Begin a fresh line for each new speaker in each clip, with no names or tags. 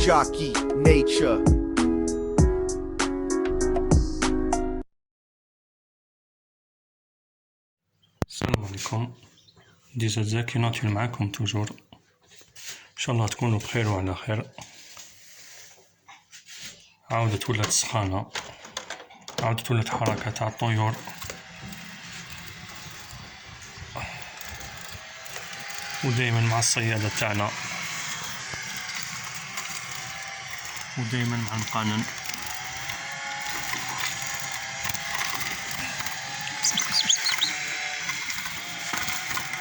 jockey nature.
السلام عليكم. ديجا زكي ناتشورال معاكم توجور. ان شاء الله تكونوا بخير وعلى خير. عاودت ولات السخانة، عاودت ولات حركة تاع الطيور، ودايما مع الصيادة تاعنا، ودايما مع المقانن.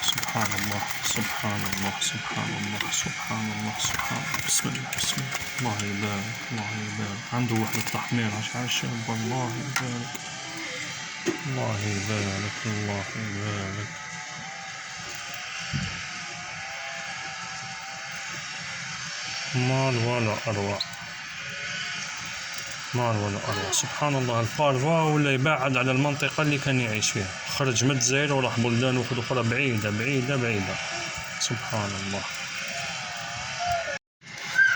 سبحان الله سبحان الله سبحان الله سبحان الله سبحان الله. بسم الله بسم الله. الله يبارك الله يبارك. عنده وحدة تحميرة شعر شاب. الله يبارك الله يبارك الله يبارك. مال ولا أروع، مال ولا أروع. سبحان الله. الفارفا ولا يبعد على المنطقة اللي كان يعيش فيها، خرج من الجزائر وراح بلدان أخرى بعيدة بعيدة بعيدة. سبحان الله.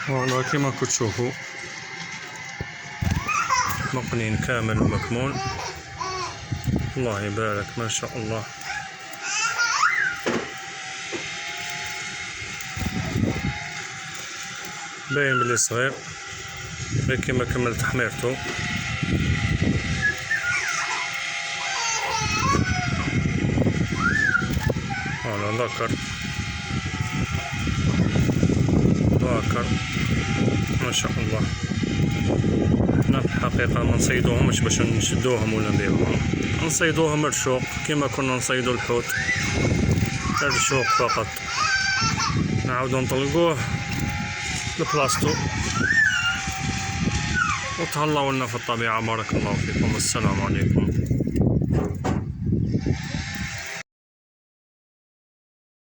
والله كما كتشوفوا مقنين كامل ومكمول. الله يبارك ما شاء الله. باين بلي صغير غير كيما كمل تحميرتو. فوالا ذكر ذكر ما شاء الله. حنا في الحقيقة ما نصيدوهمش باش نشدوهم ولا نبيعوهم، نصيدوهم رشوق كيما كنا نصيدو الحوت، الرشوق فقط. نعاودو نطلقوه لبلاصتو وتهلاو لنا في الطبيعة. بارك الله فيكم. السلام عليكم.